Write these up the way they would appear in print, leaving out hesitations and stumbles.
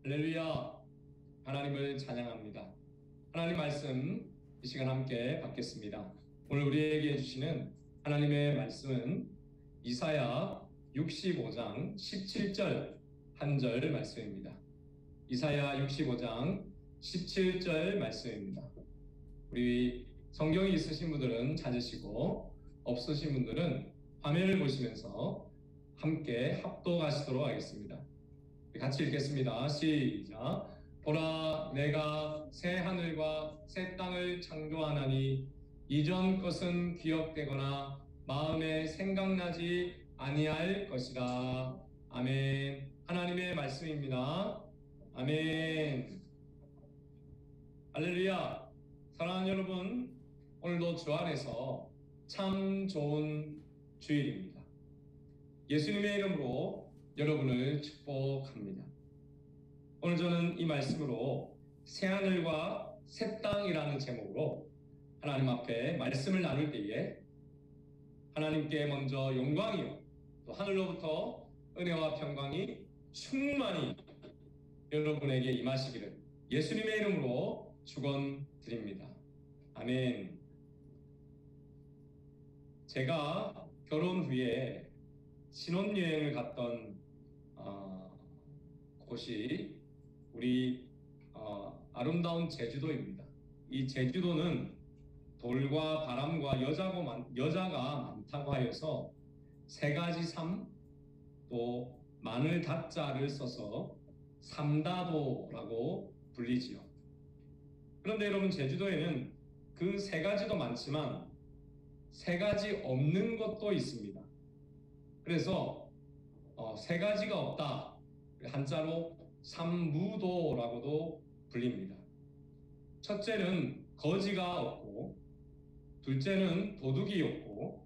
할렐루야. 하나님을 찬양합니다. 하나님 말씀 이 시간 함께 받겠습니다. 오늘 우리에게 주시는 하나님의 말씀은 이사야 65장 17절 한 절 말씀입니다. 이사야 65장 17절 말씀입니다. 우리 성경이 있으신 분들은 찾으시고 없으신 분들은 화면을 보시면서 함께 합독하시도록 하겠습니다. 같이 읽겠습니다. 시작. 보라, 내가 새 하늘과 새 땅을 창조하나니 이전 것은 기억되거나 마음에 생각나지 아니할 것이다. 아멘. 하나님의 말씀입니다. 아멘. 할렐루야. 사랑하는 여러분, 오늘도 주 안에서 참 좋은 주일입니다. 예수님의 이름으로 여러분을 축복합니다. 오늘 저는 이 말씀으로 새하늘과 새 땅이라는 제목으로 하나님 앞에 말씀을 나눌 때에 하나님께 먼저 영광이요 또 하늘로부터 은혜와 평강이 충만히 여러분에게 임하시기를 예수님의 이름으로 축원드립니다. 아멘. 제가 결혼 후에 신혼여행을 갔던 곳이 우리 아름다운 제주도입니다. 이 제주도는 돌과 바람과 여자가 많다고 하여서 세 가지 삶, 또 마늘 다자를 써서 삼다도라고 불리지요. 그런데 여러분, 제주도에는 그 세 가지도 많지만 세 가지 없는 것도 있습니다. 그래서 세 가지가 없다. 한자로 삼무도라고도 불립니다. 첫째는 거지가 없고, 둘째는 도둑이 없고,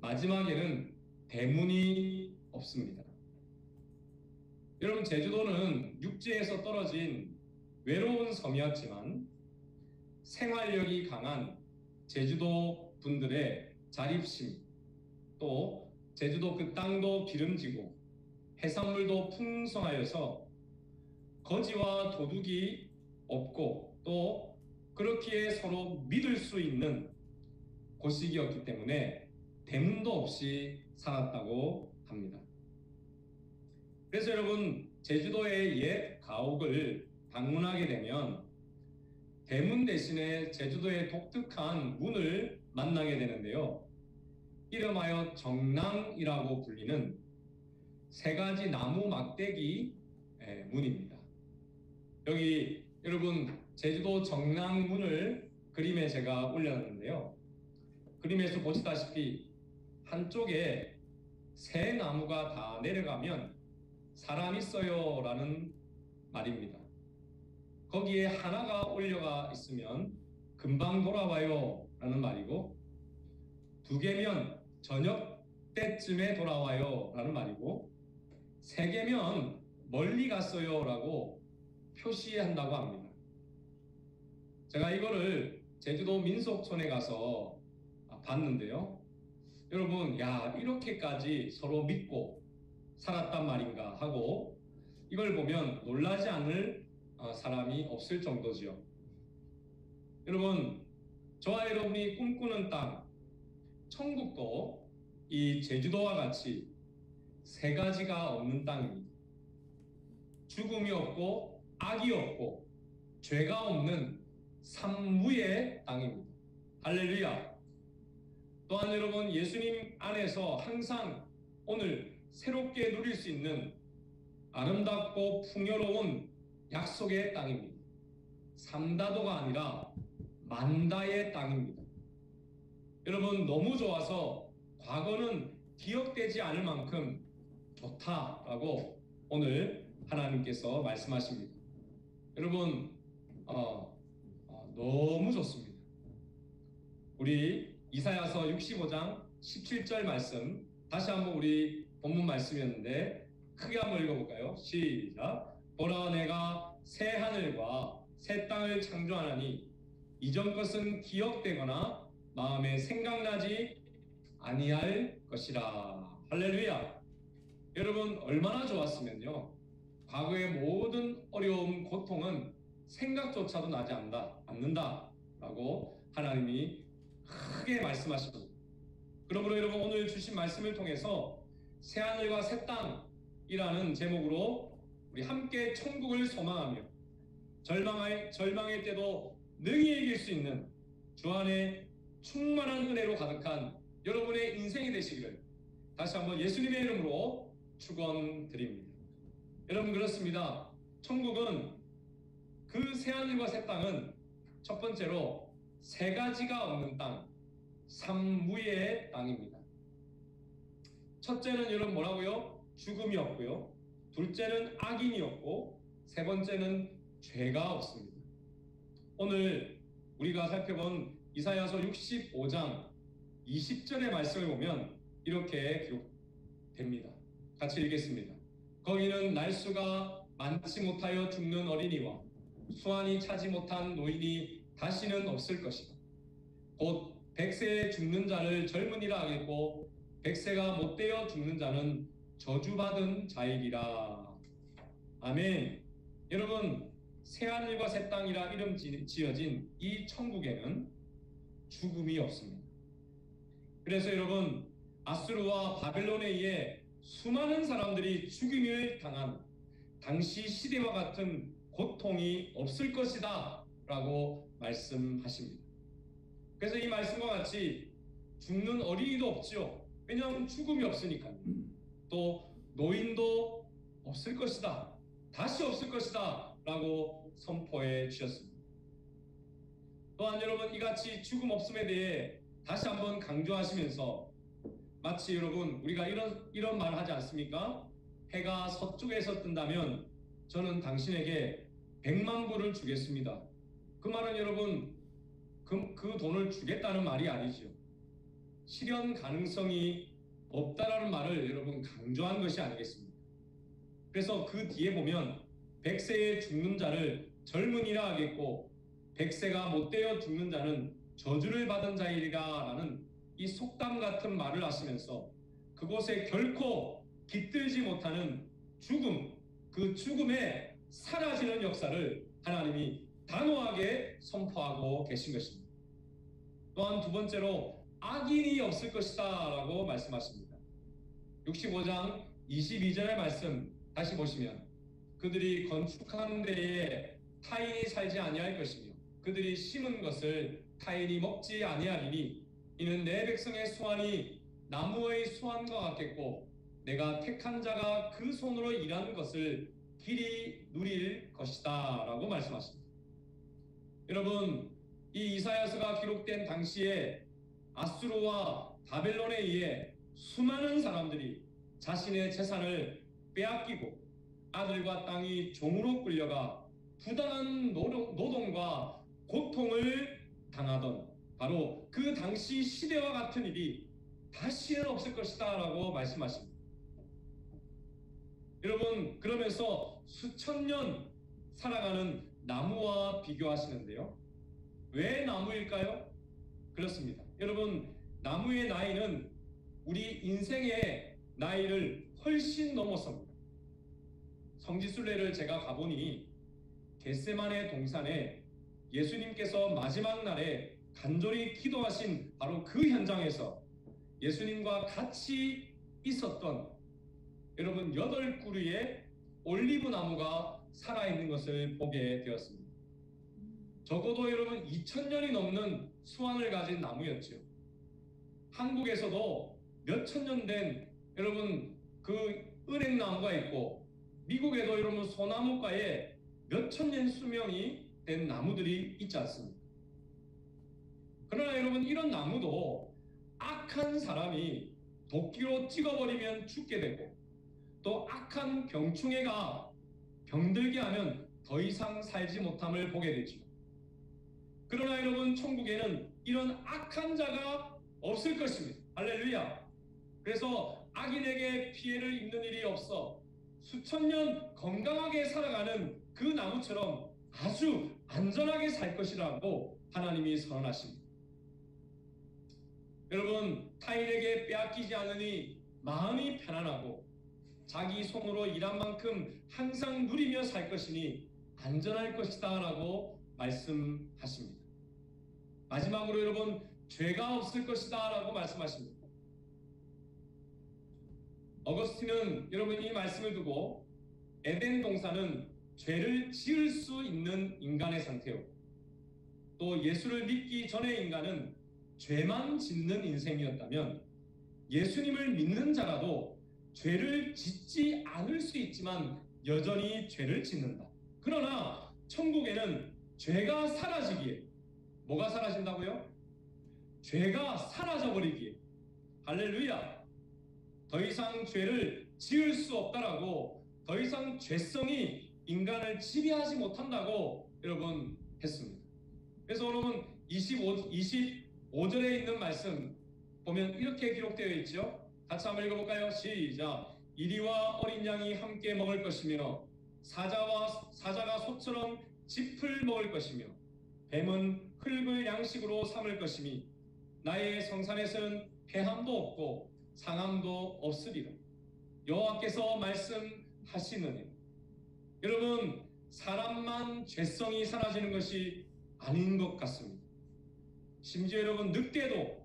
마지막에는 대문이 없습니다. 여러분, 제주도는 육지에서 떨어진 외로운 섬이었지만 생활력이 강한 제주도 분들의 자립심, 또 제주도 그 땅도 기름지고 해산물도 풍성하여서 거지와 도둑이 없고 또 그렇기에 서로 믿을 수 있는 곳이었기 때문에 대문도 없이 살았다고 합니다. 그래서 여러분, 제주도의 옛 가옥을 방문하게 되면 대문 대신에 제주도의 독특한 문을 만나게 되는데요. 이름하여 정랑이라고 불리는 세 가지 나무 막대기 문입니다. 여기 여러분, 제주도 정랑문을 그림에 제가 올려놨는데요. 그림에서 보시다시피 한쪽에 새 나무가 다 내려가면 사람 있어요 라는 말입니다. 거기에 하나가 올려가 있으면 금방 돌아와요 라는 말이고, 두 개면 저녁 때쯤에 돌아와요 라는 말이고, 세 개면 멀리 갔어요 라고 표시한다고 합니다. 제가 이거를 제주도 민속촌에 가서 봤는데요. 여러분, 야, 이렇게까지 서로 믿고 살았단 말인가 하고 이걸 보면 놀라지 않을 사람이 없을 정도지요. 여러분, 저와 여러분이 꿈꾸는 땅, 천국도 이 제주도와 같이 세 가지가 없는 땅입니다. 죽음이 없고 악이 없고 죄가 없는 삼무의 땅입니다. 할렐루야. 또한 여러분, 예수님 안에서 항상 오늘 새롭게 누릴 수 있는 아름답고 풍요로운 약속의 땅입니다. 삼다도가 아니라 만다의 땅입니다. 여러분, 너무 좋아서 과거는 기억되지 않을 만큼 좋다라고 오늘 하나님께서 말씀하십니다. 여러분, 너무 좋습니다. 우리 이사야서 65장 17절 말씀, 다시 한번 우리 본문 말씀이었는데 크게 한번 읽어볼까요? 시작. 보라, 내가 새 하늘과 새 땅을 창조하나니 이전 것은 기억되거나 마음에 생각나지 아니할 것이라. 할렐루야. 여러분, 얼마나 좋았으면요, 과거의 모든 어려움, 고통은 생각조차도 나지 않는다라고 하나님이 크게 말씀하십니다. 그러므로 여러분, 오늘 주신 말씀을 통해서 새하늘과 새 땅이라는 제목으로 우리 함께 천국을 소망하며 절망의 때도 능히 이길 수 있는 주 안에 충만한 은혜로 가득한 여러분의 인생이 되시기를 다시 한번 예수님의 이름으로 축원드립니다. 여러분, 그렇습니다. 천국은, 그 새하늘과 새 땅은 첫 번째로 세 가지가 없는 땅, 삼무의 땅입니다. 첫째는 여러분 뭐라고요? 죽음이 없고요. 둘째는 악인이 없고, 세 번째는 죄가 없습니다. 오늘 우리가 살펴본 이사야서 65장 20절의 말씀을 보면 이렇게 기록됩니다. 같이 읽겠습니다. 거기는 날수가 많지 못하여 죽는 어린이와 수완이 차지 못한 노인이 다시는 없을 것이다. 곧 100세에 죽는 자를 젊은이라 하겠고 100세가 못되어 죽는 자는 저주받은 자이리라. 아멘. 여러분, 새하늘과 새 땅이라 이름 지어진 이 천국에는 죽음이 없습니다. 그래서 여러분, 아수르와 바벨론에 의해 수많은 사람들이 죽임을 당한 당시 시대와 같은 고통이 없을 것이다 라고 말씀하십니다. 그래서 이 말씀과 같이 죽는 어린이도 없죠. 왜냐하면 죽음이 없으니까요. 또 노인도 없을 것이다, 다시 없을 것이다 라고 선포해 주셨습니다. 또한 여러분, 이같이 죽음 없음에 대해 다시 한번 강조하시면서 마치 여러분, 우리가 이런 말을 하지 않습니까? 해가 서쪽에서 뜬다면 저는 당신에게 100만 불을 주겠습니다. 그 말은 여러분, 그 돈을 주겠다는 말이 아니죠. 실현 가능성이 없다라는 말을 여러분 강조한 것이 아니겠습니까? 그래서 그 뒤에 보면 100세에 죽는 자를 젊은이라 하겠고 100세가 못되어 죽는 자는 저주를 받은 자이리라 라는 이 속담 같은 말을 하시면서 그곳에 결코 깃들지 못하는 죽음, 그 죽음에 사라지는 역사를 하나님이 단호하게 선포하고 계신 것입니다. 또한 두 번째로 악인이 없을 것이다 라고 말씀하십니다. 65장 22절의 말씀 다시 보시면 그들이 건축한 데에 타인이 살지 아니할 것이며 그들이 심은 것을 타인이 먹지 아니하리니 이는 내 백성의 수완이 나무의 수완과 같겠고 내가 택한 자가 그 손으로 일하는 것을 길이 누릴 것이다 라고 말씀하십니다. 여러분, 이 이사야서가 기록된 당시에 아수르와 바벨론에 의해 수많은 사람들이 자신의 재산을 빼앗기고 아들과 땅이 종으로 끌려가 부당한 노동과 고통을 당하던 바로 그 당시 시대와 같은 일이 다시는 없을 것이다 라고 말씀하십니다. 여러분, 그러면서 수천 년 살아가는 나무와 비교하시는데요. 왜 나무일까요? 그렇습니다. 여러분, 나무의 나이는 우리 인생의 나이를 훨씬 넘어섭니다. 성지순례를 제가 가보니 겟세마네 동산에 예수님께서 마지막 날에 간절히 기도하신 바로 그 현장에서 예수님과 같이 있었던 여러분 8그루의 올리브 나무가 살아있는 것을 보게 되었습니다. 적어도 여러분 2000년이 넘는 수완을 가진 나무였죠. 한국에서도 몇천 년 된 여러분 그 은행나무가 있고 미국에도 여러분 소나무가에 몇천 년 수명이 된 나무들이 있지 않습니까? 그러나 여러분, 이런 나무도 악한 사람이 도끼로 찍어버리면 죽게 되고 또 악한 병충해가 병들게 하면 더 이상 살지 못함을 보게 되죠. 그러나 여러분, 천국에는 이런 악한 자가 없을 것입니다. 할렐루야. 그래서 악인에게 피해를 입는 일이 없어 수천 년 건강하게 살아가는 그 나무처럼 아주 안전하게 살 것이라고 하나님이 선언하십니다. 여러분, 타인에게 빼앗기지 않으니 마음이 편안하고 자기 손으로 일한 만큼 항상 누리며 살 것이니 안전할 것이다 라고 말씀하십니다. 마지막으로 여러분, 죄가 없을 것이다 라고 말씀하십니다. 어거스틴은 여러분 이 말씀을 두고 에덴 동산은 죄를 지을 수 있는 인간의 상태요, 또 예수를 믿기 전의 인간은 죄만 짓는 인생이었다면 예수님을 믿는 자라도 죄를 짓지 않을 수 있지만 여전히 죄를 짓는다. 그러나 천국에는 죄가 사라지기에, 뭐가 사라진다고요? 죄가 사라져버리기에, 할렐루야, 더 이상 죄를 지을 수 없다라고, 더 이상 죄성이 인간을 지배하지 못한다고 여러분 했습니다. 그래서 여러분 25절에 있는 말씀 보면 이렇게 기록되어 있죠. 같이 한번 읽어볼까요? 시작. 이리와 어린 양이 함께 먹을 것이며 사자가 소처럼 짚을 먹을 것이며 뱀은 흙을 양식으로 삼을 것이니 나의 성산에서는 패함도 없고 상함도 없으리라. 여호와께서 말씀하시느니. 여러분, 사람만 죄성이 사라지는 것이 아닌 것 같습니다. 심지어 여러분, 늑대도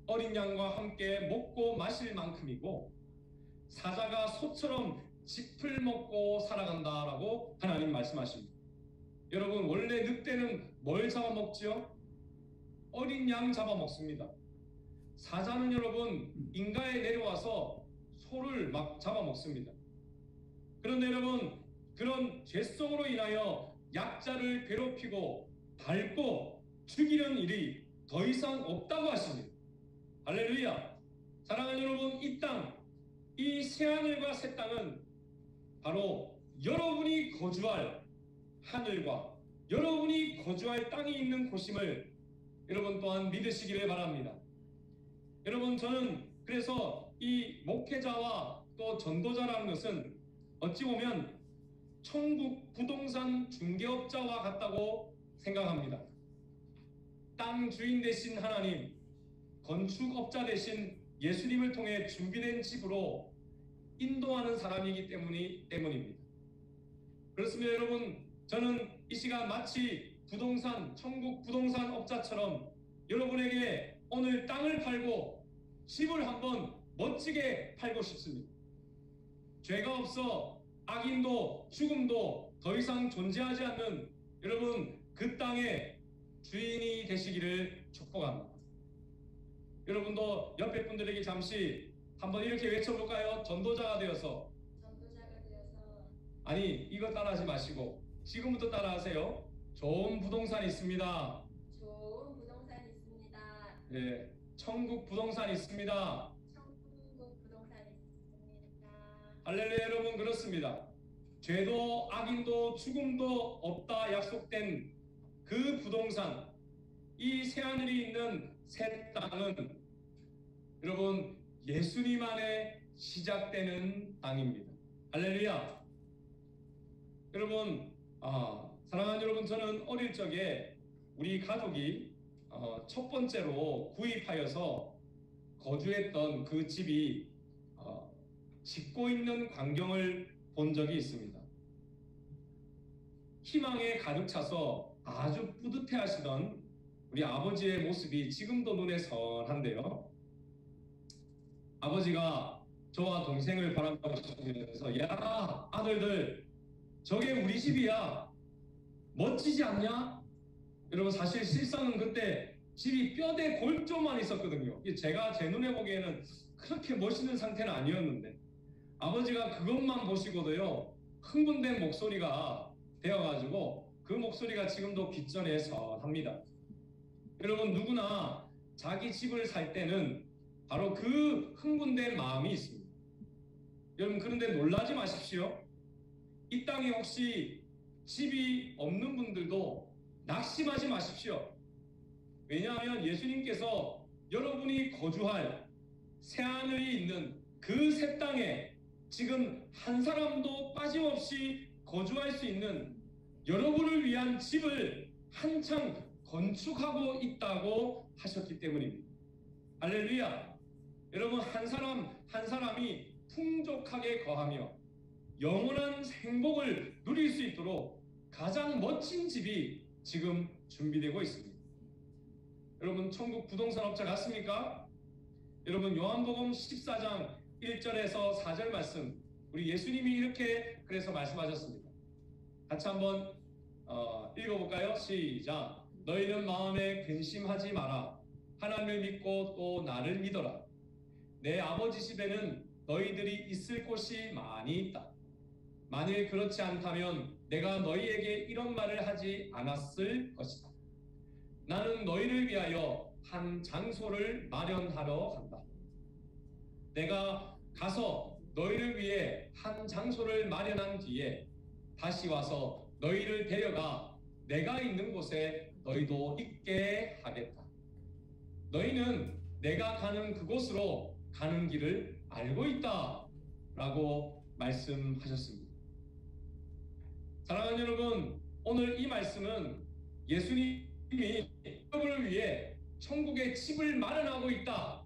어린 양과 함께 먹고 마실 만큼이고 사자가 소처럼 짚을 먹고 살아간다라고 하나님 말씀하십니다. 여러분, 원래 늑대는 뭘 잡아먹죠? 어린 양 잡아먹습니다. 사자는 여러분 인가에 내려와서 소를 막 잡아먹습니다. 그런데 여러분, 그런 죄성으로 인하여 약자를 괴롭히고 밟고 죽이는 일이 더 이상 없다고 하십니다. 할렐루야. 사랑하는 여러분, 이 땅, 이 새하늘과 새 땅은 바로 여러분이 거주할 하늘과 여러분이 거주할 땅이 있는 곳임을 여러분 또한 믿으시기를 바랍니다. 여러분, 저는 그래서 이 목회자와 또 전도자라는 것은 어찌 보면 천국 부동산 중개업자와 같다고 생각합니다. 땅 주인 되신 하나님, 건축업자 되신 예수님을 통해 준비된 집으로 인도하는 사람이기 때문입니다. 그렇습니다. 여러분, 저는 이 시간 마치 천국 부동산 업자처럼 여러분에게 오늘 땅을 팔고 집을 한번 멋지게 팔고 싶습니다. 죄가 없어 악인도 죽음도 더 이상 존재하지 않는 여러분, 그 땅의 주인이 되시기를 축복합니다. 여러분도 옆에 분들에게 잠시 한번 이렇게 외쳐볼까요? 전도자가 되어서. 아니, 이거 따라하지 마시고 지금부터 따라하세요. 좋은 부동산 있습니다. 좋은 부동산 있습니다. 네, 천국 부동산 있습니다. 천국 부동산 있습니다. 할렐루야. 여러분, 그렇습니다. 죄도 악인도 죽음도 없다 약속된 그 부동산, 이 새하늘이 있는 새 땅은 여러분 예수님 안에 시작되는 땅입니다. 할렐루야. 여러분, 사랑하는 여러분, 저는 어릴 적에 우리 가족이 첫 번째로 구입하여서 거주했던 그 집이 짓고 있는 광경을 본 적이 있습니다. 희망에 가득 차서 아주 뿌듯해 하시던 우리 아버지의 모습이 지금도 눈에 선한데요. 아버지가 저와 동생을 바라보시면서, 야, 아들들, 저게 우리 집이야. 멋지지 않냐? 여러분, 사실 실상은 그때 집이 뼈대 골조만 있었거든요. 제가 제 눈에 보기에는 그렇게 멋있는 상태는 아니었는데 아버지가 그것만 보시고도요 흥분된 목소리가 되어가지고 그 목소리가 지금도 귓전에 선합니다. 여러분, 누구나 자기 집을 살 때는 바로 그 흥분된 마음이 있습니다. 여러분, 그런데 놀라지 마십시오. 이 땅에 혹시 집이 없는 분들도 낙심하지 마십시오. 왜냐하면 예수님께서 여러분이 거주할 새하늘이 있는 그 새 땅에 지금 한 사람도 빠짐없이 거주할 수 있는 여러분을 위한 집을 한창 건축하고 있다고 하셨기 때문입니다. 할렐루야. 여러분, 한 사람이 풍족하게 거하며 영원한 행복을 누릴 수 있도록 가장 멋진 집이 지금 준비되고 있습니다. 여러분, 천국 부동산 업자 같습니까? 여러분, 요한복음 14장 1절에서 4절 말씀, 우리 예수님이 이렇게 그래서 말씀하셨습니다. 같이 한번 읽어볼까요? 시작. 너희는 마음에 근심하지 마라. 하나님을 믿고 또 나를 믿어라. 내 아버지 집에는 너희들이 있을 곳이 많이 있다. 만일 그렇지 않다면 내가 너희에게 이런 말을 하지 않았을 것이다. 나는 너희를 위하여 한 장소를 마련하러 간다. 내가 가서 너희를 위해 한 장소를 마련한 뒤에 다시 와서 너희를 데려가 내가 있는 곳에 너희도 있게 하겠다. 너희는 내가 가는 그곳으로 가는 길을 알고 있다 라고 말씀하셨습니다. 사랑하는 여러분, 오늘 이 말씀은 예수님이 여러분을 위해 천국의 집을 마련하고 있다.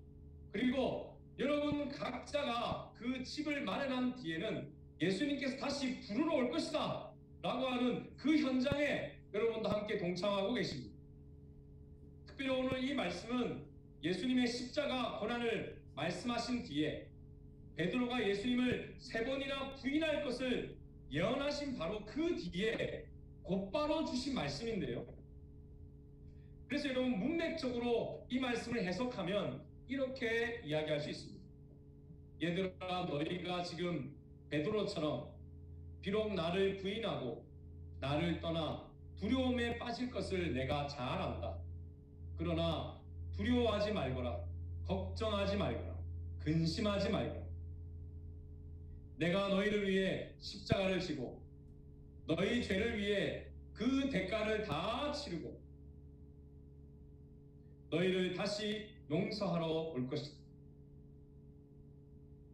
그리고 여러분 각자가 그 집을 마련한 뒤에는 예수님께서 다시 부르러 올 것이다 라고 하는 그 현장에 여러분도 함께 동참하고 계십니다. 특별히 오늘 이 말씀은 예수님의 십자가 고난을 말씀하신 뒤에 베드로가 예수님을 3번이나 부인할 것을 예언하신 바로 그 뒤에 곧바로 주신 말씀인데요. 그래서 여러분, 문맥적으로 이 말씀을 해석하면 이렇게 이야기할 수 있습니다. 얘들아, 너희가 지금 베드로처럼 비록 나를 부인하고 나를 떠나 두려움에 빠질 것을 내가 잘 안다. 그러나 두려워하지 말거라. 걱정하지 말거라. 근심하지 말거라. 내가 너희를 위해 십자가를 지고 너희 죄를 위해 그 대가를 다 치르고 너희를 다시 용서하러 올 것이다.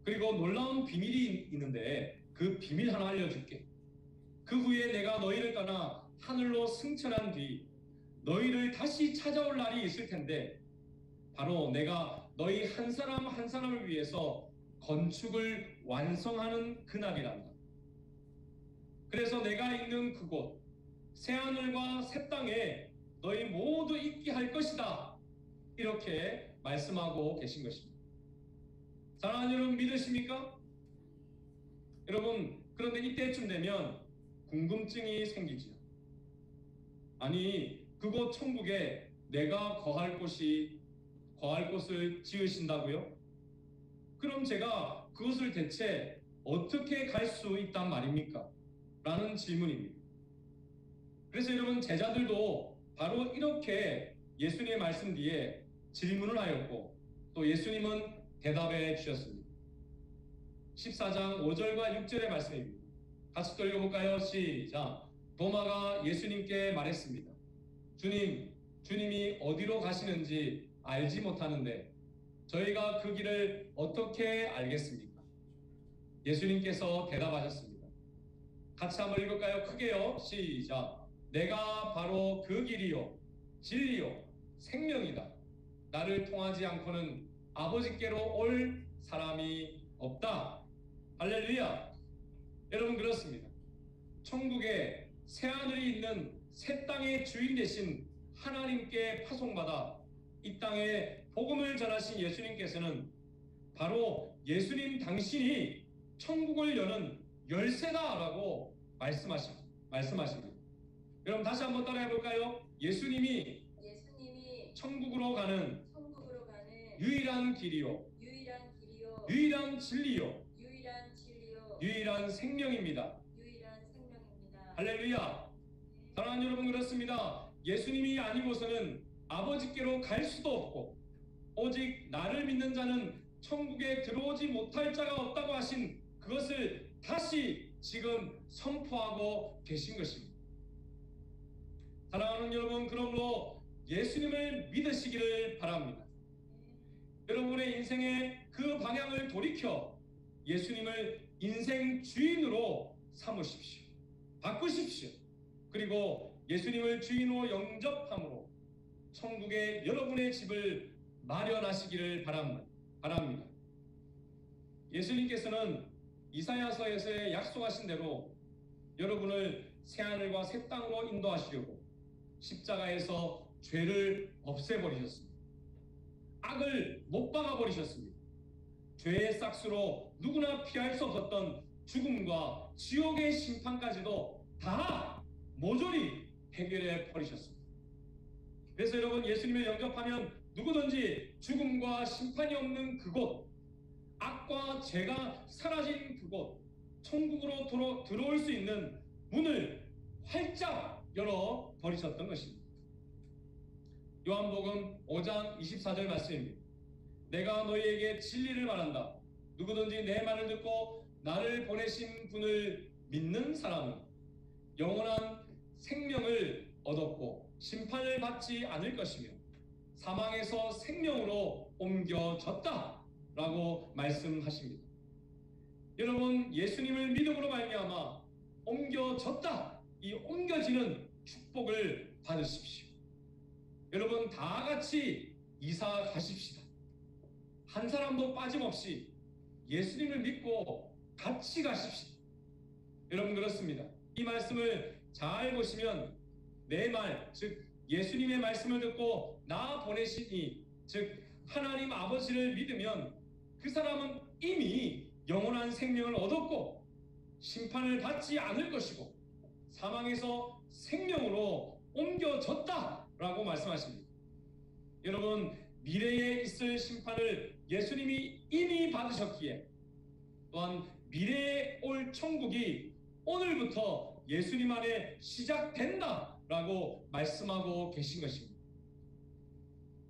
그리고 놀라운 비밀이 있는데 그 비밀 하나 알려줄게. 그 후에 내가 너희를 떠나 하늘로 승천한 뒤 너희를 다시 찾아올 날이 있을 텐데 바로 내가 너희 한 사람 한 사람을 위해서 건축을 완성하는 그날이란다. 그래서 내가 있는 그곳 새하늘과 새 땅에 너희 모두 있게 할 것이다. 이렇게 말씀하고 계신 것입니다. 사랑하는 여러분, 믿으십니까? 여러분, 그런데 이때쯤 되면 궁금증이 생기죠. 아니, 그곳 천국에 내가 거할 곳을 지으신다고요? 그럼 제가 그것을 대체 어떻게 갈 수 있단 말입니까? 라는 질문입니다. 그래서 여러분, 제자들도 바로 이렇게 예수님의 말씀 뒤에 질문을 하였고 또 예수님은 대답해 주셨습니다. 14장 5절과 6절의 말씀입니다. 같이 또 읽어볼까요? 시작. 도마가 예수님께 말했습니다. 주님이 어디로 가시는지 알지 못하는데 저희가 그 길을 어떻게 알겠습니까? 예수님께서 대답하셨습니다. 같이 한번 읽을까요? 크게요. 시작. 내가 바로 그 길이요 진리요 생명이다. 나를 통하지 않고는 아버지께로 올 사람이 없다. 할렐루야. 여러분, 그렇습니다. 천국에 새하늘이 있는 새 땅의 주인 되신 하나님께 파송받아 이 땅에 복음을 전하신 예수님께서는 바로 예수님 당신이 천국을 여는 열쇠다라고 말씀하십니다. 여러분, 다시 한번 따라해 볼까요? 예수님이 천국으로 가는 유일한 길이요 유일한 진리요 유일한 생명입니다. 할렐루야. 사랑하는 여러분, 그렇습니다. 예수님이 아니고서는 아버지께로 갈 수도 없고 오직 나를 믿는 자는 천국에 들어오지 못할 자가 없다고 하신 그것을 다시 지금 선포하고 계신 것입니다. 사랑하는 여러분, 그러므로 예수님을 믿으시기를 바랍니다. 여러분의 인생의 그 방향을 돌이켜 예수님을 인생 주인으로 삼으십시오. 바꾸십시오. 그리고 예수님을 주인으로 영접함으로 천국에 여러분의 집을 마련하시기를 바랍니다. 예수님께서는 이사야서에서 약속하신 대로 여러분을 새하늘과 새 땅으로 인도하시려고 십자가에서 죄를 없애버리셨습니다. 악을 못 박아버리셨습니다. 죄의 싹수로 누구나 피할 수 없었던 죽음과 지옥의 심판까지도 다 모조리 해결해 버리셨습니다. 그래서 여러분, 예수님을 영접하면 누구든지 죽음과 심판이 없는 그곳, 악과 죄가 사라진 그곳, 천국으로 들어올 수 있는 문을 활짝 열어 버리셨던 것입니다. 요한복음 5장 24절 말씀입니다. 내가 너희에게 진리를 말한다. 누구든지 내 말을 듣고 나를 보내신 분을 믿는 사람은 영원한 생명을 얻었고 심판을 받지 않을 것이며 사망에서 생명으로 옮겨졌다 라고 말씀하십니다. 여러분, 예수님을 믿음으로 말미암아 옮겨졌다, 이 옮겨지는 축복을 받으십시오. 여러분, 다 같이 이사 가십시다. 한 사람도 빠짐없이 예수님을 믿고 같이 가십시다. 여러분, 그렇습니다. 이 말씀을 잘 보시면 내 말, 즉 예수님의 말씀을 듣고 나 보내시니, 즉 하나님 아버지를 믿으면 그 사람은 이미 영원한 생명을 얻었고 심판을 받지 않을 것이고 사망에서 생명으로 옮겨졌다라고 말씀하십니다. 여러분, 미래에 있을 심판을 예수님이 이미 받으셨기에 또한 미래에 올 천국이 오늘부터 예수님 안에 시작된다라고 말씀하고 계신 것입니다.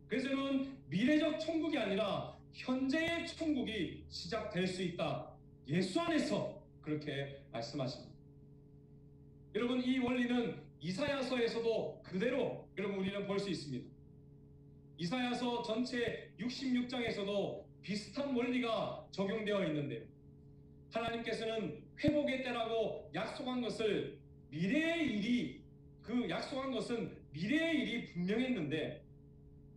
그래서 여러분, 미래적 천국이 아니라 현재의 천국이 시작될 수 있다. 예수 안에서 그렇게 말씀하십니다. 여러분, 이 원리는 이사야서에서도 그대로 여러분 우리는 볼 수 있습니다. 이사야서 전체 66장에서도 비슷한 원리가 적용되어 있는데요. 하나님께서는 회복의 때라고 약속한 것을 미래의 일이, 그 약속한 것은 미래의 일이 분명했는데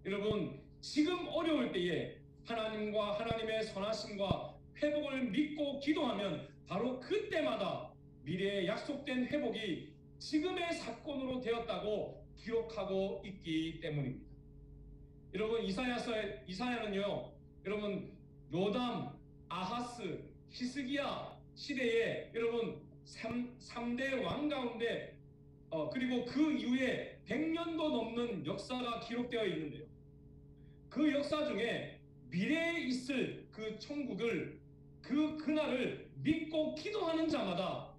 여러분, 지금 어려울 때에 하나님과 하나님의 선하심과 회복을 믿고 기도하면 바로 그때마다 미래에 약속된 회복이 지금의 사건으로 되었다고 기록하고 있기 때문입니다. 여러분, 이사야는요, 여러분 요담, 아하스, 히스기야 시대에 여러분 3대 왕 가운데 그리고 그 이후에 100년도 넘는 역사가 기록되어 있는데요. 그 역사 중에 미래에 있을 그 천국을, 그날을 믿고 기도하는 자마다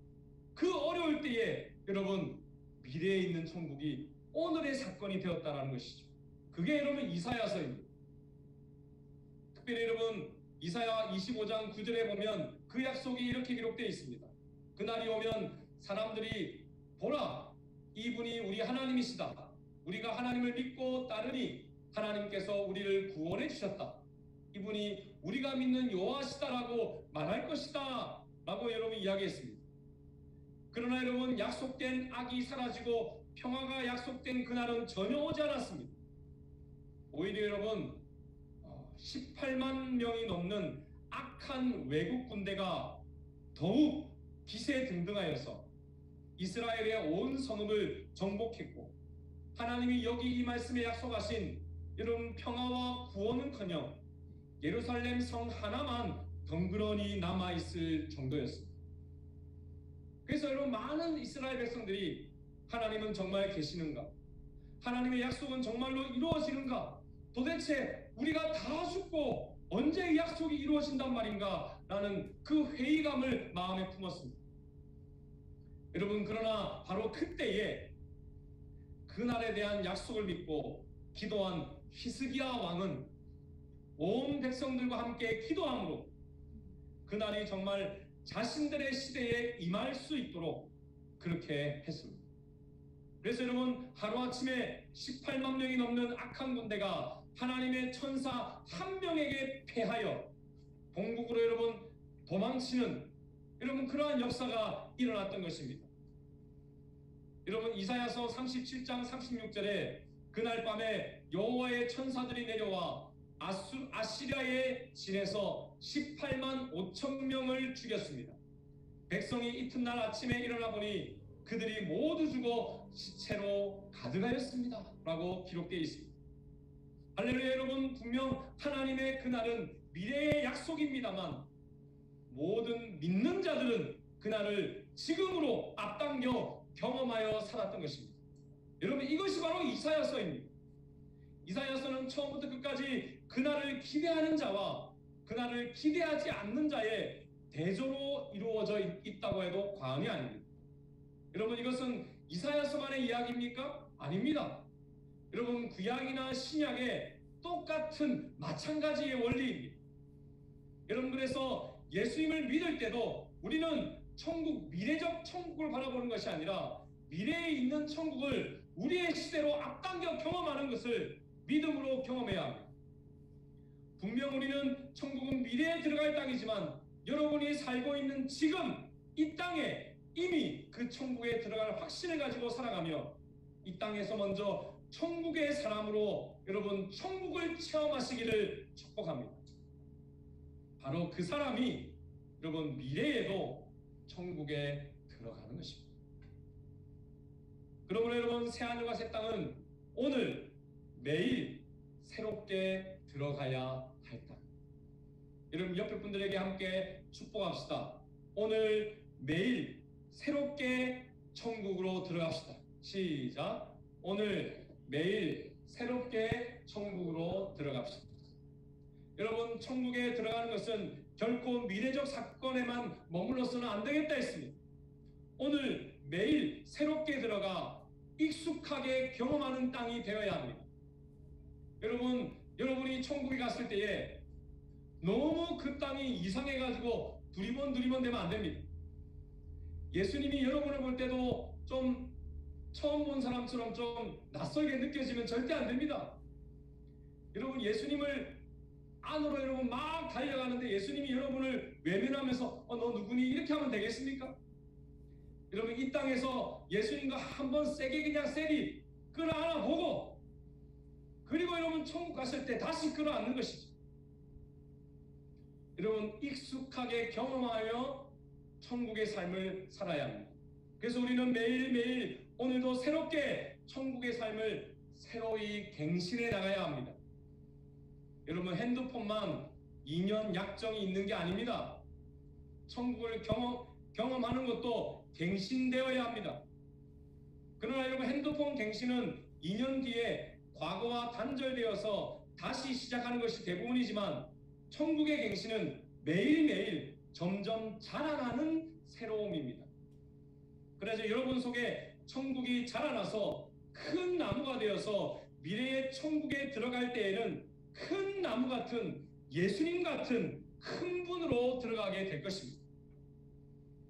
그 어려울 때에 여러분 미래에 있는 천국이 오늘의 사건이 되었다는 것이죠. 그게 여러분 이사야서입니다. 특별히 여러분 이사야 25장 9절에 보면 그 약속이 이렇게 기록되어 있습니다. 그날이 오면 사람들이 보라, 이분이 우리 하나님이시다. 우리가 하나님을 믿고 따르니 하나님께서 우리를 구원해 주셨다. 이분이 우리가 믿는 여호와시다라고 말할 것이다 라고 여러분 이야기했습니다. 그러나 여러분, 약속된 악이 사라지고 평화가 약속된 그날은 전혀 오지 않았습니다. 오히려 여러분 18만 명이 넘는 악한 외국 군대가 더욱 기세등등하여서 이스라엘의 온 성읍을 정복했고 하나님이 여기 이 말씀에 약속하신 여러분 평화와 구원은커녕 예루살렘 성 하나만 덩그러니 남아있을 정도였습니다. 그래서 여러분, 많은 이스라엘 백성들이 하나님은 정말 계시는가? 하나님의 약속은 정말로 이루어지는가? 도대체 우리가 다 죽고 언제 이 약속이 이루어진단 말인가? 라는 그 회의감을 마음에 품었습니다. 여러분, 그러나 바로 그때에 그날에 대한 약속을 믿고 기도한 히스기야 왕은 온 백성들과 함께 기도함으로 그날이 정말 자신들의 시대에 임할 수 있도록 그렇게 했습니다. 그래서 여러분, 하루아침에 18만 명이 넘는 악한 군대가 하나님의 천사 한 명에게 패하여 본국으로 여러분 도망치는 여러분 그러한 역사가 일어났던 것입니다. 여러분, 이사야서 37장 36절에 그날 밤에 여호와의 천사들이 내려와 아시리아의 진에서 18만 5천 명을 죽였습니다. 백성이 이튿날 아침에 일어나 보니 그들이 모두 죽어 시체로 가득하였습니다. 라고 기록되어 있습니다. 할렐루야. 여러분, 분명 하나님의 그날은 미래의 약속입니다만 모든 믿는 자들은 그날을 지금으로 앞당겨 경험하여 살았던 것입니다. 여러분, 이것이 바로 이사야서입니다. 이사야서는 처음부터 끝까지 그날을 기대하는 자와 그날을 기대하지 않는 자의 대조로 이루어져 있다고 해도 과언이 아닙니다. 여러분, 이것은 이사야서만의 이야기입니까? 아닙니다. 여러분, 구약이나 신약의 똑같은 마찬가지의 원리입니다. 여러분, 그래서 예수님을 믿을 때도 우리는 미래적 천국을 바라보는 것이 아니라 미래에 있는 천국을 우리의 시대로 앞당겨 경험하는 것을 믿음으로 경험해야 합니다. 분명 우리는 천국은 미래에 들어갈 땅이지만 여러분이 살고 있는 지금 이 땅에 이미 그 천국에 들어갈 확신을 가지고 살아가며 이 땅에서 먼저 천국의 사람으로 여러분 천국을 체험하시기를 축복합니다. 바로 그 사람이 여러분 미래에도 천국에 들어가는 것입니다. 그러므로 여러분, 새하늘과 새 땅은 오늘 매일 새롭게 들어가야 할 땅. 여러분, 옆에 분들에게 함께 축복합시다. 오늘 매일 새롭게 천국으로 들어갑시다. 시작. 오늘 매일 새롭게 천국으로 들어갑시다. 여러분, 천국에 들어가는 것은 결코 미래적 사건에만 머물러서는 안 되겠다 했습니다. 오늘 매일 새롭게 들어가 익숙하게 경험하는 땅이 되어야 합니다. 여러분, 여러분이 천국에 갔을 때에 너무 그 땅이 이상해가지고 두리번 되면 안 됩니다. 예수님이 여러분을 볼 때도 좀 처음 본 사람처럼 좀 낯설게 느껴지면 절대 안 됩니다. 여러분, 예수님을 안으로 여러분 막 달려가는데 예수님이 여러분을 외면하면서 너 누구니? 이렇게 하면 되겠습니까? 여러분, 이 땅에서 예수님과 한번 세게 그냥 세리 끌어안아 보고 그리고 여러분 천국 갔을 때 다시 끌어안는 것이죠. 여러분, 익숙하게 경험하여 천국의 삶을 살아야 합니다. 그래서 우리는 매일매일 오늘도 새롭게 천국의 삶을 새로이 갱신해 나가야 합니다. 여러분, 핸드폰만 2년 약정이 있는 게 아닙니다. 천국을 경험하는 것도 갱신되어야 합니다. 그러나 여러분, 핸드폰 갱신은 2년 뒤에 과거와 단절되어서 다시 시작하는 것이 대부분이지만 천국의 갱신은 매일매일 점점 자라나는 새로움입니다. 그래서 여러분 속에 천국이 자라나서 큰 나무가 되어서 미래의 천국에 들어갈 때에는 큰 나무 같은 예수님 같은 큰 분으로 들어가게 될 것입니다.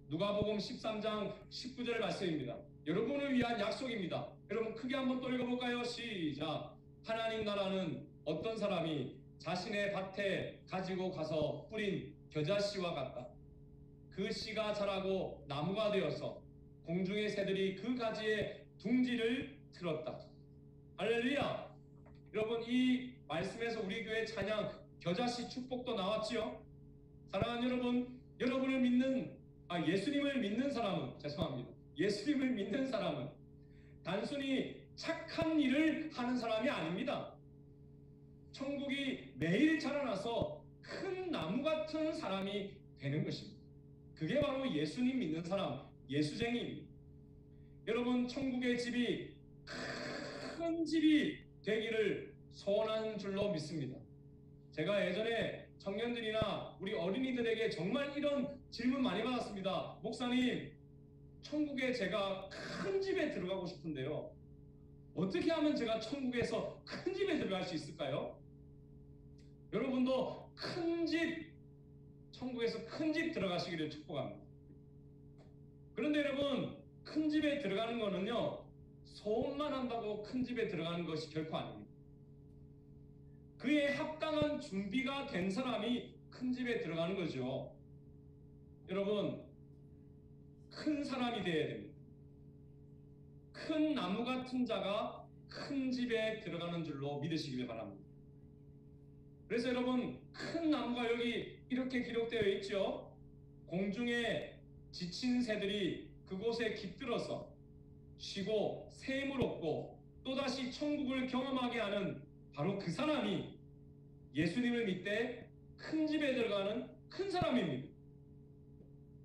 누가복음 13장 19절 말씀입니다. 여러분을 위한 약속입니다. 여러분, 크게 한번 또 읽어볼까요? 시작. 하나님 나라는 어떤 사람이 자신의 밭에 가지고 가서 뿌린 겨자씨와 같다. 그 씨가 자라고 나무가 되어서 공중의 새들이 그 가지에 둥지를 틀었다. 할렐루야. 여러분, 이 말씀에서 우리 교회 찬양 겨자씨 축복도 나왔지요. 사랑하는 여러분, 여러분을 믿는 예수님을 믿는 사람은 예수님을 믿는 사람은 단순히 착한 일을 하는 사람이 아닙니다. 천국이 매일 자라나서 큰 나무 같은 사람이 되는 것입니다. 그게 바로 예수님 믿는 사람, 예수쟁이입니다. 여러분, 천국의 집이 큰 집이 되기를 소원하는 줄로 믿습니다. 제가 예전에 청년들이나 우리 어린이들에게 정말 이런 질문 많이 받았습니다. 목사님, 천국에 제가 큰 집에 들어가고 싶은데요. 어떻게 하면 제가 천국에서 큰 집에 들어갈 수 있을까요? 여러분도 큰 집, 천국에서 큰 집 들어가시기를 축복합니다. 그런데 여러분, 큰 집에 들어가는 거는요, 소원만 한다고 큰 집에 들어가는 것이 결코 아닙니다. 그에 합당한 준비가 된 사람이 큰 집에 들어가는 거죠. 여러분, 큰 사람이 되어야 됩니다. 큰 나무 같은 자가 큰 집에 들어가는 줄로 믿으시길 바랍니다. 그래서 여러분, 큰 나무가 여기 이렇게 기록되어 있죠. 공중에 지친 새들이 그곳에 깃들어서 쉬고 새 힘을 얻고 또다시 천국을 경험하게 하는 바로 그 사람이 예수님을 믿되 큰 집에 들어가는 큰 사람입니다.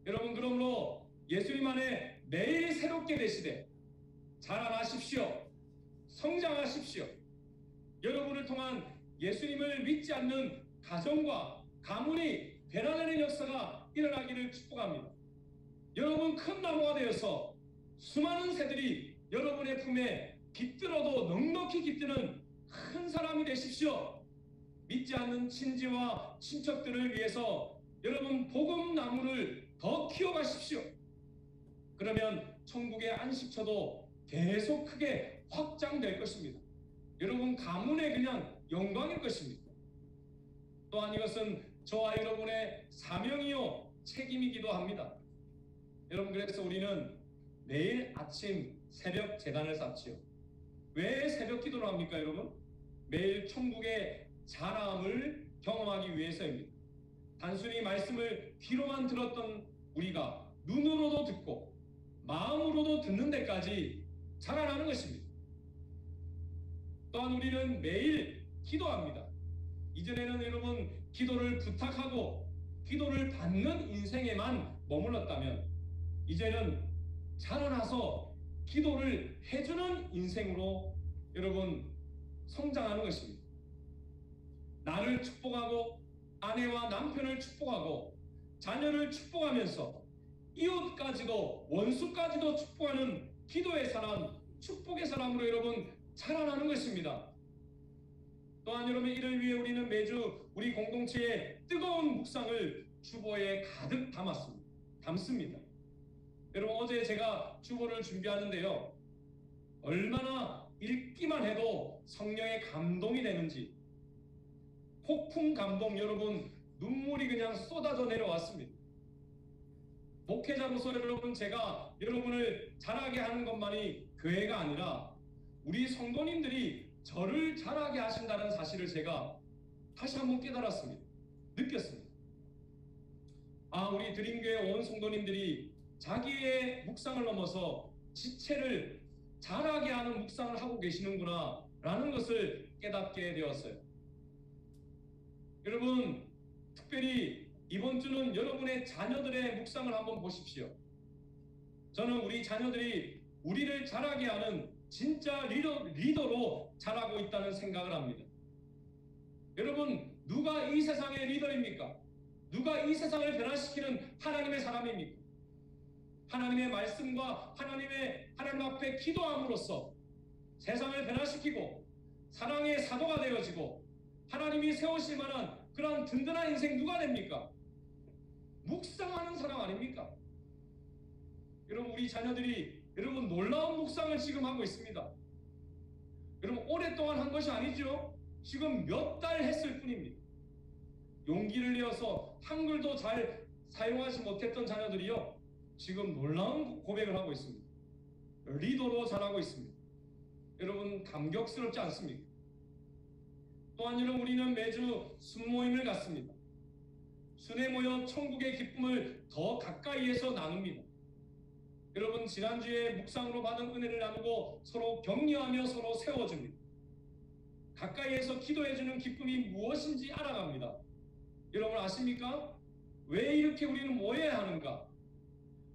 여러분, 그러므로 예수님 안에 매일 새롭게 되시되 자라나십시오. 성장하십시오. 여러분을 통한 예수님을 믿지 않는 가정과 가문이 변화되는 역사가 일어나기를 축복합니다. 여러분, 큰 나무가 되어서 수많은 새들이 여러분의 품에 깃들어도 넉넉히 깃드는 큰 사람이 되십시오. 믿지 않는 친지와 친척들을 위해서 여러분 복음 나무를 더 키워가십시오. 그러면 천국의 안식처도 계속 크게 확장될 것입니다. 여러분, 가문의 그냥 영광일 것입니다. 또한 이것은 저와 여러분의 사명이요 책임이기도 합니다. 여러분, 그래서 우리는 매일 아침 새벽 제단을 쌓지요. 왜 새벽 기도를 합니까, 여러분? 매일 천국의 자랑을 경험하기 위해서입니다. 단순히 말씀을 귀로만 들었던 우리가 눈으로도 듣고 마음으로도 듣는 데까지 자라나는 것입니다. 또한 우리는 매일 기도합니다. 이전에는 여러분 기도를 부탁하고 기도를 받는 인생에만 머물렀다면 이제는 자라나서 기도를 해주는 인생으로 여러분 성장하는 것입니다. 나를 축복하고 아내와 남편을 축복하고 자녀를 축복하면서 이웃까지도 원수까지도 축복하는 기도의 사람, 축복의 사람으로 여러분 자라나는 것입니다. 또한 여러분, 이를 위해 우리는 매주 우리 공동체에 뜨거운 묵상을 주보에 가득 담습니다. 여러분, 어제 제가 주보를 준비하는데요, 얼마나 읽기만 해도 성령의 감동이 되는지 폭풍 감동, 여러분 눈물이 그냥 쏟아져 내려왔습니다. 목회자로서 여러분, 제가 여러분을 자라게 하는 것만이 교회가 아니라 우리 성도님들이 저를 자라게 하신다는 사실을 제가 다시 한번 깨달았습니다. 느꼈습니다. 우리 드림교회 온 성도님들이 자기의 묵상을 넘어서 지체를 자라게 하는 묵상을 하고 계시는구나 라는 것을 깨닫게 되었어요. 여러분, 특별히 이번 주는 여러분의 자녀들의 묵상을 한번 보십시오. 저는 우리 자녀들이 우리를 자라게 하는 진짜 리더로 자라고 있다는 생각을 합니다. 여러분, 누가 이 세상의 리더입니까? 누가 이 세상을 변화시키는 하나님의 사람입니까? 하나님의 말씀과 하나님 앞에 기도함으로써 세상을 변화시키고 사랑의 사도가 되어지고 하나님이 세우실 만한 그런 든든한 인생 누가 됩니까? 묵상하는 사람 아닙니까? 여러분, 우리 자녀들이 여러분 놀라운 묵상을 지금 하고 있습니다. 여러분, 오랫동안 한 것이 아니죠. 지금 몇 달 했을 뿐입니다. 용기를 내어서 한글도 잘 사용하지 못했던 자녀들이요, 지금 놀라운 고백을 하고 있습니다. 리더로 자라고 있습니다. 여러분, 감격스럽지 않습니까? 또한 여러분, 우리는 매주 순모임을 갖습니다. 순회 모여 천국의 기쁨을 더 가까이에서 나눕니다. 여러분, 지난주에 묵상으로 받은 은혜를 나누고 서로 격려하며 서로 세워줍니다. 가까이에서 기도해주는 기쁨이 무엇인지 알아갑니다. 여러분 아십니까? 왜 이렇게 우리는 모여야 하는가?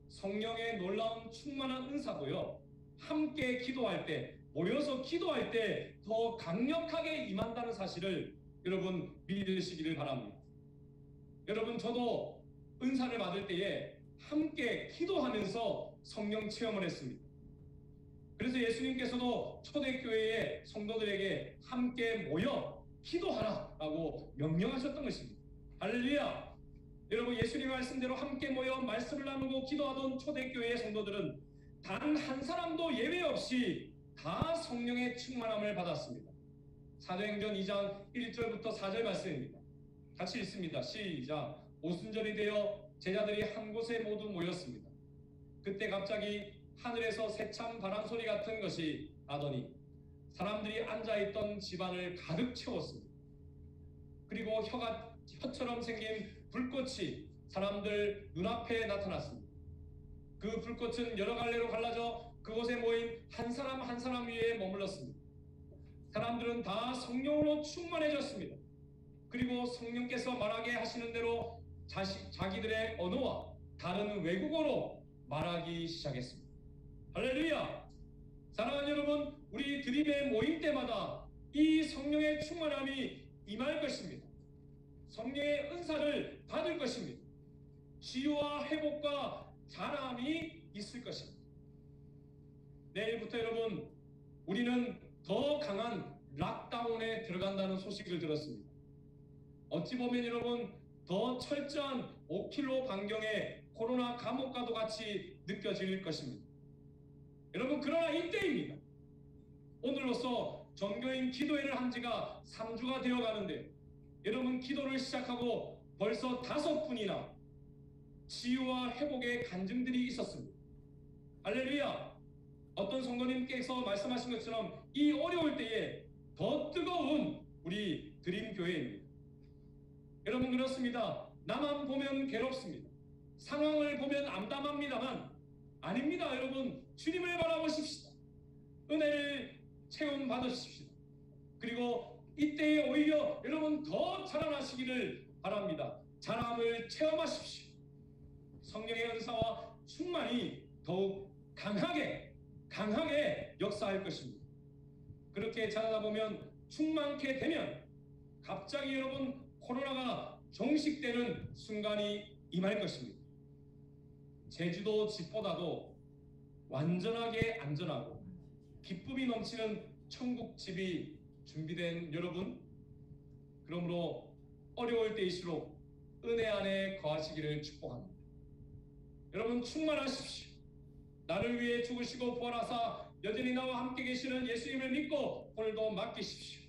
성령의 놀라운 충만한 은사도요, 함께 기도할 때, 모여서 기도할 때 더 강력하게 임한다는 사실을 여러분 믿으시기를 바랍니다. 여러분, 저도 은사를 받을 때에 함께 기도하면서 성령 체험을 했습니다. 그래서 예수님께서도 초대교회의 성도들에게 함께 모여 기도하라 라고 명령하셨던 것입니다. 할렐루야! 여러분, 예수님 말씀대로 함께 모여 말씀을 나누고 기도하던 초대교회의 성도들은 단 한 사람도 예외 없이 다 성령의 충만함을 받았습니다. 사도행전 2장 1절부터 4절 말씀입니다. 같이 읽습니다. 시작. 오순절이 되어 제자들이 한 곳에 모두 모였습니다. 그때 갑자기 하늘에서 새참 바람 소리 같은 것이 나더니 사람들이 앉아있던 집안을 가득 채웠습니다. 그리고 혀처럼 생긴 불꽃이 사람들 눈앞에 나타났습니다. 그 불꽃은 여러 갈래로 갈라져 그곳에 모인 한 사람 한 사람 위에 머물렀습니다. 사람들은 다 성령으로 충만해졌습니다. 그리고 성령께서 말하게 하시는 대로 자기들의 언어와 다른 외국어로 말하기 시작했습니다. 할렐루야! 사랑하는 여러분, 우리 드림의 모임 때마다 이 성령의 충만함이 임할 것입니다. 성령의 은사를 받을 것입니다. 치유와 회복과 자람이 있을 것입니다. 내일부터 여러분, 우리는 더 강한 락다운에 들어간다는 소식을 들었습니다. 어찌 보면 여러분, 더 철저한 5km 반경의 코로나 감옥과도 같이 느껴질 것입니다. 여러분, 그러나 이때입니다. 오늘로써 전교인 기도회를 한 지가 3주가 되어 가는데, 여러분, 기도를 시작하고 벌써 5분이나 치유와 회복의 간증들이 있었습니다. 할렐루야! 어떤 성도님께서 말씀하신 것처럼 이 어려울 때에 더 뜨거운 우리 드림교회입니다. 여러분, 그렇습니다. 나만 보면 괴롭습니다. 상황을 보면 암담합니다만 아닙니다. 여러분, 주님을 바라보십시다. 은혜를 체험 받으십시다. 그리고 이때에 오히려 여러분 더 자라나시기를 바랍니다. 자람을 체험하십시오. 성령의 은사와 충만이 더욱 강하게 역사할 것입니다. 그렇게 자라다 보면 충만케 되면 갑자기 여러분 코로나가 종식되는 순간이 임할 것입니다. 제주도 집보다도 완전하게 안전하고 기쁨이 넘치는 천국집이 준비된 여러분, 그러므로 어려울 때일수록 은혜 안에 거하시기를 축복합니다. 여러분, 충만하십시오. 나를 위해 죽으시고 부활하사 여전히 나와 함께 계시는 예수님을 믿고 오늘도 맡기십시오.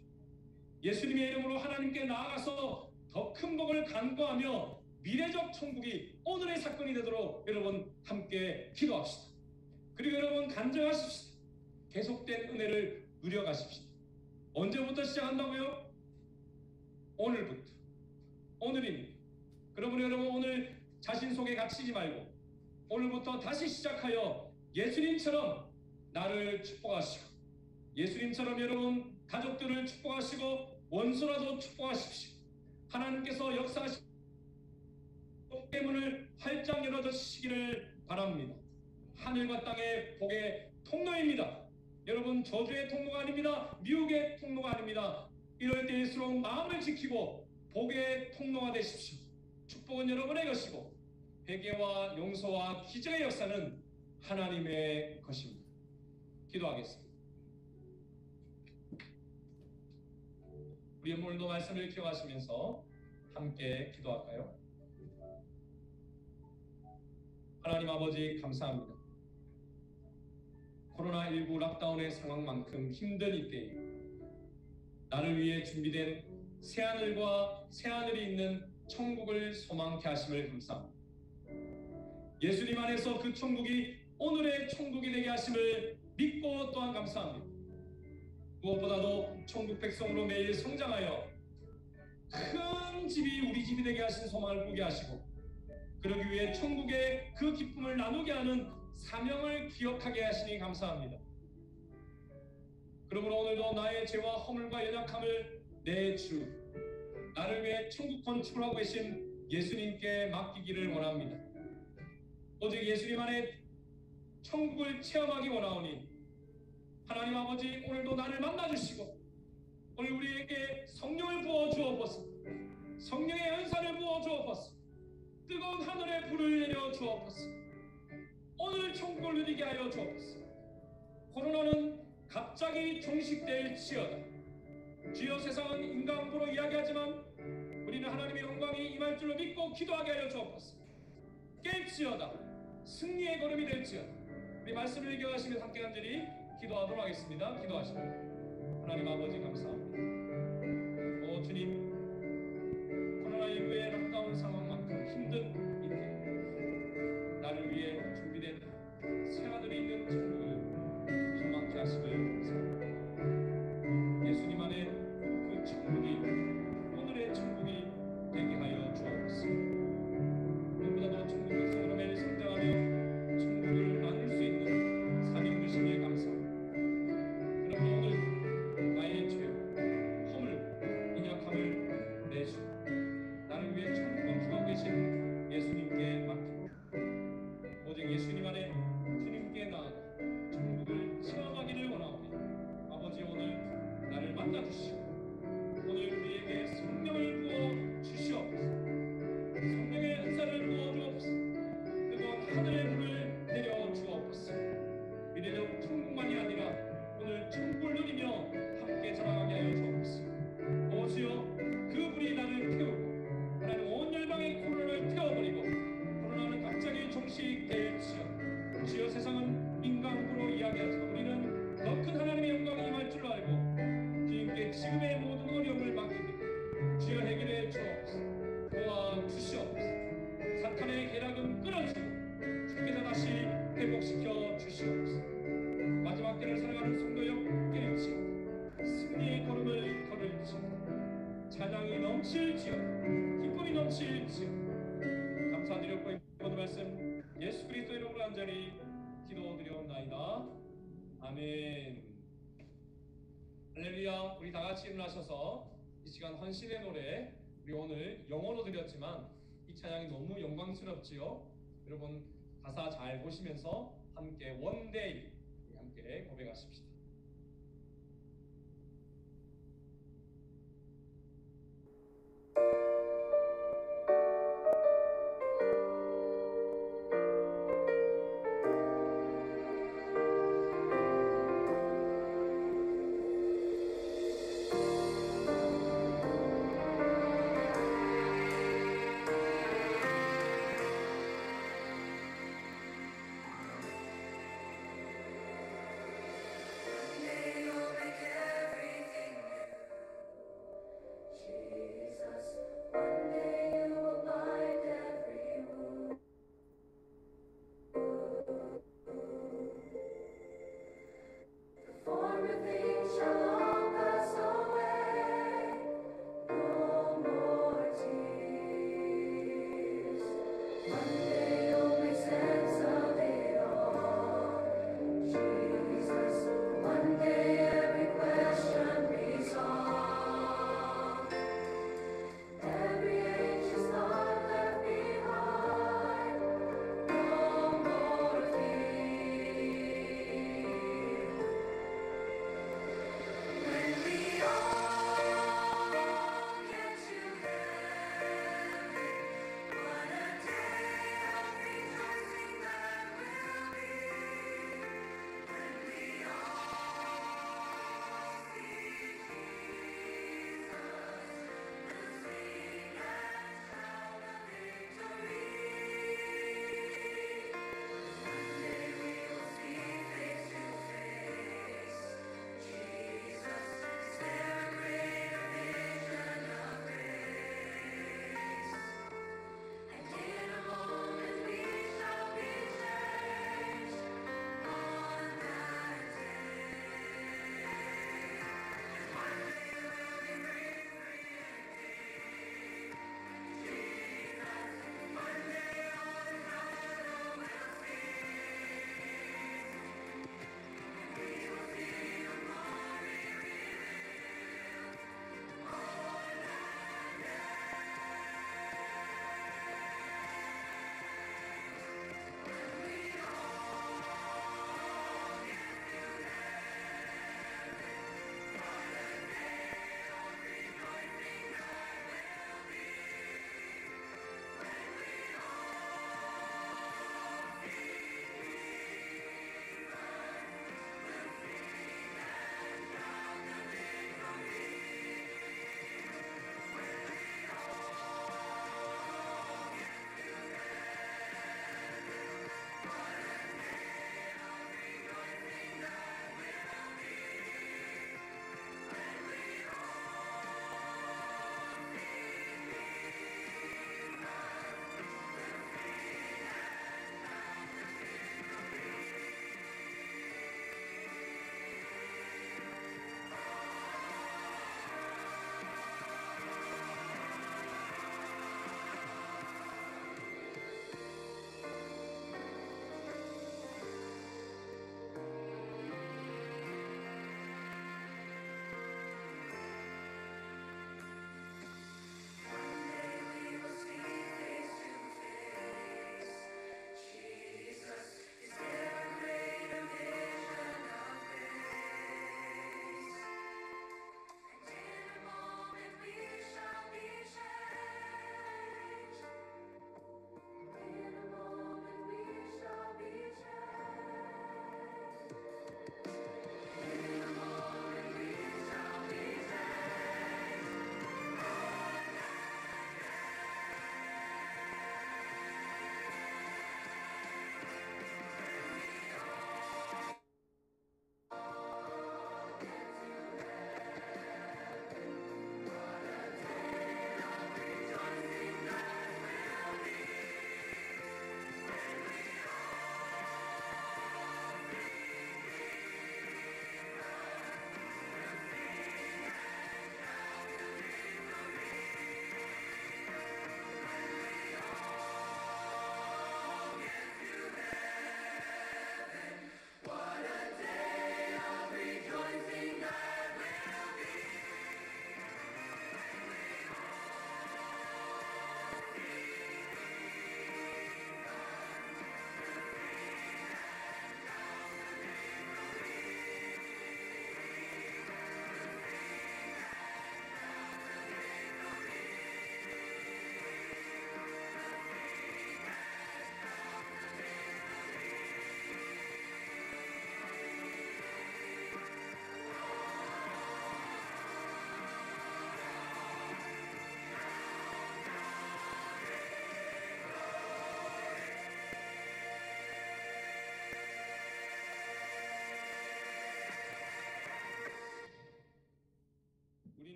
예수님의 이름으로 하나님께 나아가서 더 큰 복을 간구하며 미래적 천국이 오늘의 사건이 되도록 여러분 함께 기도합시다. 그리고 여러분 간증하십시다. 계속된 은혜를 누려가십시다. 언제부터 시작한다고요? 오늘부터. 오늘입니다. 그러므로 여러분 오늘 자신 속에 갇히지 말고 오늘부터 다시 시작하여 예수님처럼 나를 축복하시고 예수님처럼 여러분 가족들을 축복하시고 원수라도 축복하십시오. 하나님께서 역사하시는 문을 활짝 열어주시기를 바랍니다. 하늘과 땅의 복의 통로입니다. 여러분, 저주의 통로가 아닙니다. 미혹의 통로가 아닙니다. 이럴 때일수록 마음을 지키고 복의 통로가 되십시오. 축복은 여러분의 것이고 회개와 용서와 기적의 역사는 하나님의 것입니다. 기도하겠습니다. 우리 오늘도 말씀을 기억하시면서 함께 기도할까요? 하나님 아버지, 감사합니다. 코로나19 락다운의 상황만큼 힘든 이때에 나를 위해 준비된 새하늘과 새하늘이 있는 천국을 소망케 하심을 감사합니다. 예수님 안에서 그 천국이 오늘의 천국이 되게 하심을 믿고 또한 감사합니다. 무엇보다도 천국 백성으로 매일 성장하여 큰 집이 우리 집이 되게 하신 소망을 꾸게 하시고 그러기 위해 천국의 그 기쁨을 나누게 하는 사명을 기억하게 하시니 감사합니다. 그러므로 오늘도 나의 죄와 허물과 연약함을 내 주, 나를 위해 천국 건축을 하고 계신 예수님께 맡기기를 원합니다. 오직 예수님 안에 천국을 체험하기 원하오니 하나님 아버지, 오늘도 나를 만나주시고 오늘 우리에게 성령을 부어 주옵소서. 성령의 은사를 부어 주옵소서. 뜨거운 하늘의 불을 내려 주옵소서. 오늘 천국을 누리게 하여 주옵소서. 코로나는 갑자기 종식될지어다. 주여, 세상은 인간으로 이야기하지만 우리는 하나님의 영광이 임할 줄로 믿고 기도하게 하여 주옵소서. 깰지어다. 승리의 걸음이 될지어다. 우리 말씀을 읽어가시면서 함께 간절히 기도하도록 하겠습니다. 기도하시고 하나님 아버지 감사합니다. 오 주님, 코로나19의 락다운 상황만큼 힘든 이때 나를 위해 준비된 새하늘이 있는 천국을 소망케 하시길 감사합니다. 예수님 안에 그 천국이 오늘의 천국 주시고 오늘 우리에게 성령을 부어 주시옵소서. 성령의 은사를 부어 주옵소서. 뜨거운 하늘의 불을 내려 주옵소서. 미래적 천국만이 아니라 오늘 천국을 누리며 함께 자라가게 하여 주옵소서. 오 주여, 그 불이 나를 태우고 하나님 온 열방의 코로나를 태워버리고 코로나는 갑자기 종식될지어 주여, 세상은 인간으로 이야기하지만 우리는 더 큰 하나님의 영광이 임할 줄 알고 주님께 지금의 모든 어려움을 맡기고 주여 해결해 주옵소서. 도와 주시옵소서. 사탄의 계략은 끊어지고 주께서 다시 회복시켜 주시옵소서. 마지막 때를 살아가는 성도 여러분께 승리의 걸음을 걸을지어다. 찬양이 넘칠지어다. 기쁨이 넘칠지어다. 감사드렸고 이 모든 말씀 예수 그리스도의 이름으로 간절히 기도드려옵나이다. 아멘. 할렐루야. 우리 다 같이 일어나셔서 이 시간 헌신의 노래, 우리 오늘 영어로 드렸지만 이 찬양이 너무 영광스럽지요. 여러분 가사 잘 보시면서 함께 원데이 함께 고백하십시다.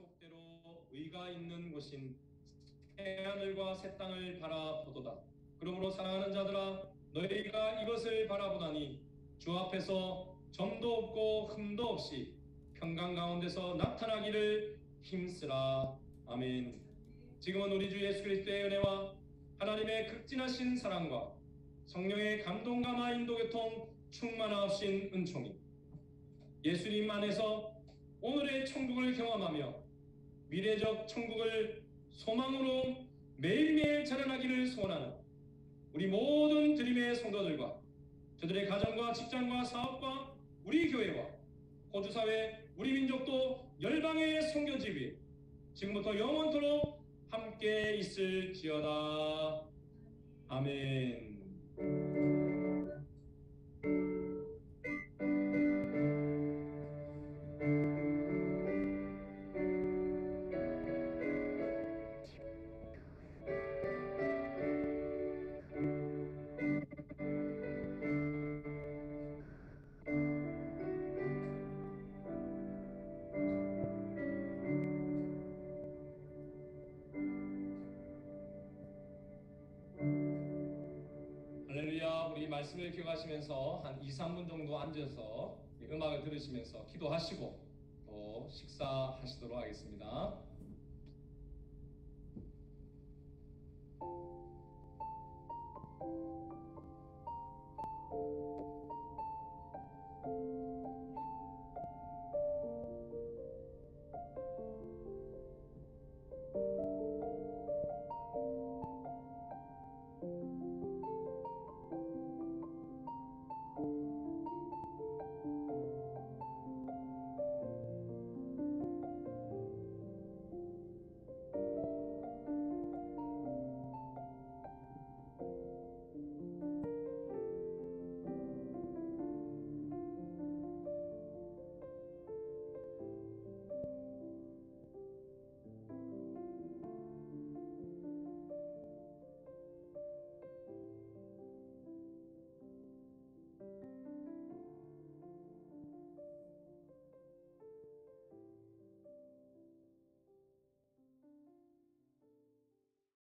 약속대로 의가 있는 곳인 새하늘과 새 땅을 바라보도다. 그러므로 사랑하는 자들아, 너희가 이것을 바라보다니 주 앞에서 점도 없고 흠도 없이 평강 가운데서 나타나기를 힘쓰라. 아멘. 지금은 우리 주 예수 그리스도의 은혜와 하나님의 극진하신 사랑과 성령의 감동감화 인도교통 충만하신 은총이 예수님 안에서 오늘의 천국을 경험하며 미래적 천국을 소망으로 매일매일 자라나기를 소원하는 우리 모든 드림의 성도들과 저들의 가정과 직장과 사업과 우리 교회와 호주사회 우리 민족도 열방의 선교지 위에 지금부터 영원토록 함께 있을지어다. 아멘. 할렐루야. 우리 말씀을 기억하시면서 한 2, 3분 정도 앉아서 음악을 들으시면서 기도하시고 또 식사하시도록 하겠습니다.